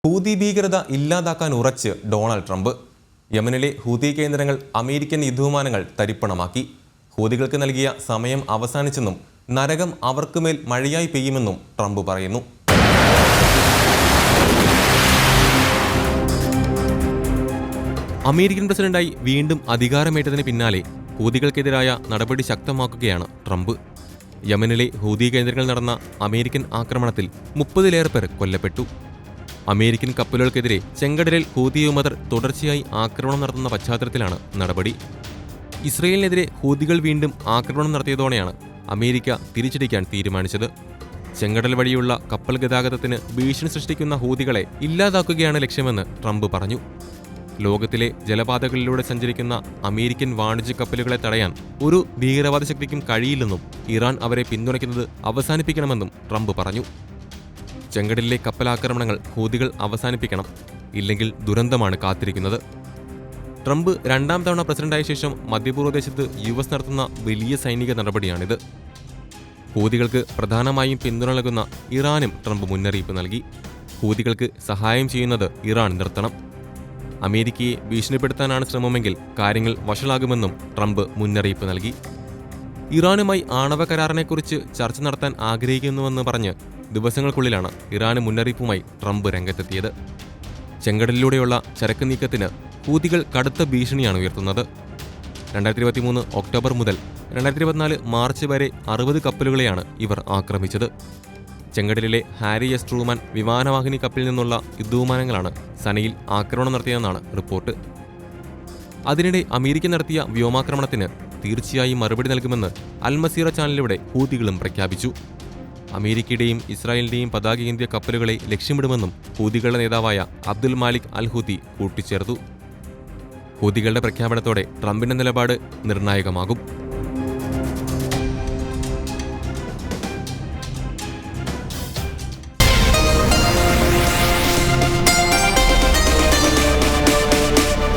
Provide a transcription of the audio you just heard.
Houthi ഭീകരത ഇല്ലാതാക്കാൻ ഉറച്ച് ഡൊണാൾഡ് ട്രംപ്. യമനിലെ ഹൂതി കേന്ദ്രങ്ങൾ അമേരിക്കൻ യുദ്ധവിമാനങ്ങൾ തരിപ്പണമാക്കി. ഹൂതികൾക്ക് നൽകിയ സമയം അവസാനിച്ചെന്നും നരകം അവർക്കുമേൽ മഴയായി പെയ്യുമെന്നും ട്രംപ് പറയുന്നു. അമേരിക്കൻ പ്രസിഡന്റായി വീണ്ടും അധികാരമേറ്റതിന് പിന്നാലെ ഹൂതികൾക്കെതിരായ നടപടി ശക്തമാക്കുകയാണ് ട്രംപ്. യമനിലെ ഹൂതി കേന്ദ്രങ്ങളിൽ നടന്ന അമേരിക്കൻ ആക്രമണത്തിൽ 30-ലേറെ പേർ കൊല്ലപ്പെട്ടു. അമേരിക്കൻ കപ്പലുകൾക്കെതിരെ ചെങ്കടലിൽ ഹൂതി വിമതർ തുടർച്ചയായി ആക്രമണം നടത്തുന്ന പശ്ചാത്തലത്തിലാണ് നടപടി. ഇസ്രയേലിനെതിരെ ഹൂതികൾ വീണ്ടും ആക്രമണം നടത്തിയതോടെയാണ് അമേരിക്ക തിരിച്ചടിക്കാൻ തീരുമാനിച്ചത്. ചെങ്കടൽ വഴിയുള്ള കപ്പൽ ഗതാഗതത്തിന് ഭീഷണി സൃഷ്ടിക്കുന്ന ഹൂതികളെ ഇല്ലാതാക്കുകയാണ് ലക്ഷ്യമെന്ന് ട്രംപ് പറഞ്ഞു. ലോകത്തിലെ ജലപാതകളിലൂടെ സഞ്ചരിക്കുന്ന അമേരിക്കൻ വാണിജ്യ കപ്പലുകളെ തടയാൻ ഒരു ഭീകരവാദ ശക്തിക്കും കഴിയില്ലെന്നും ഇറാൻ അവരെ പിന്തുണയ്ക്കുന്നത് അവസാനിപ്പിക്കണമെന്നും ട്രംപ് പറഞ്ഞു. ചെങ്കടലിലെ കപ്പലാക്രമണങ്ങൾ ഹൂതികൾ അവസാനിപ്പിക്കണം, ഇല്ലെങ്കിൽ ദുരന്തമാണ് കാത്തിരിക്കുന്നത്. ട്രംപ് രണ്ടാം തവണ പ്രസിഡന്റായ ശേഷം മധ്യപൂർവ്വദേശത്ത് US നടത്തുന്ന വലിയ സൈനിക നടപടിയാണിത്. ഹൂതികൾക്ക് പ്രധാനമായും പിന്തുണ നൽകുന്ന ഇറാനും ട്രംപ് മുന്നറിയിപ്പ് നൽകി. ഹൂതികൾക്ക് സഹായം ചെയ്യുന്നത് ഇറാൻ നിർത്തണം. അമേരിക്കയെ ഭീഷണിപ്പെടുത്താനാണ് ശ്രമമെങ്കിൽ കാര്യങ്ങൾ വഷളാകുമെന്നും ട്രംപ് മുന്നറിയിപ്പ് നൽകി. ഇറാനുമായി ആണവ കരാറിനെക്കുറിച്ച് ചർച്ച നടത്താൻ ആഗ്രഹിക്കുന്നുവെന്ന് പറഞ്ഞ് ദിവസങ്ങൾക്കുള്ളിലാണ് ഇറാന് മുന്നറിയിപ്പുമായി ട്രംപ് രംഗത്തെത്തിയത്. ചെങ്കടലിലൂടെയുള്ള ചരക്ക് നീക്കത്തിന് ഹൂതികൾ കടുത്ത ഭീഷണിയാണ് ഉയർത്തുന്നത്. 2023 ഒക്ടോബർ മുതൽ 2024 മാർച്ച് വരെ 60 കപ്പലുകളെയാണ് ഇവർ ആക്രമിച്ചത്. ചെങ്കടലിലെ ഹാരി എസ് ട്രൂമാൻ വിമാനവാഹിനി കപ്പലിൽ നിന്നുള്ള യുദ്ധവിമാനങ്ങളാണ് സനയിൽ ആക്രമണം നടത്തിയതെന്നാണ് റിപ്പോർട്ട്. അതിനിടെ അമേരിക്ക നടത്തിയ വ്യോമാക്രമണത്തിന് തീർച്ചയായും മറുപടി നൽകുമെന്ന് അൽമസീറ ചാനലിലൂടെ ഹൂതികളും പ്രഖ്യാപിച്ചു. അമേരിക്കയുടെയും ഇസ്രായേലിന്റെയും പതാകയേന്തിയ കപ്പലുകളെ ലക്ഷ്യമിടുമെന്നും ഹൂതികളുടെ നേതാവായ അബ്ദുൽ മാലിക് അൽ ഹൂതി കൂട്ടിച്ചേർത്തു. ഹൂതികളുടെ പ്രഖ്യാപനത്തോടെ ട്രംപിന്റെ നിലപാട് നിർണായകമാകും.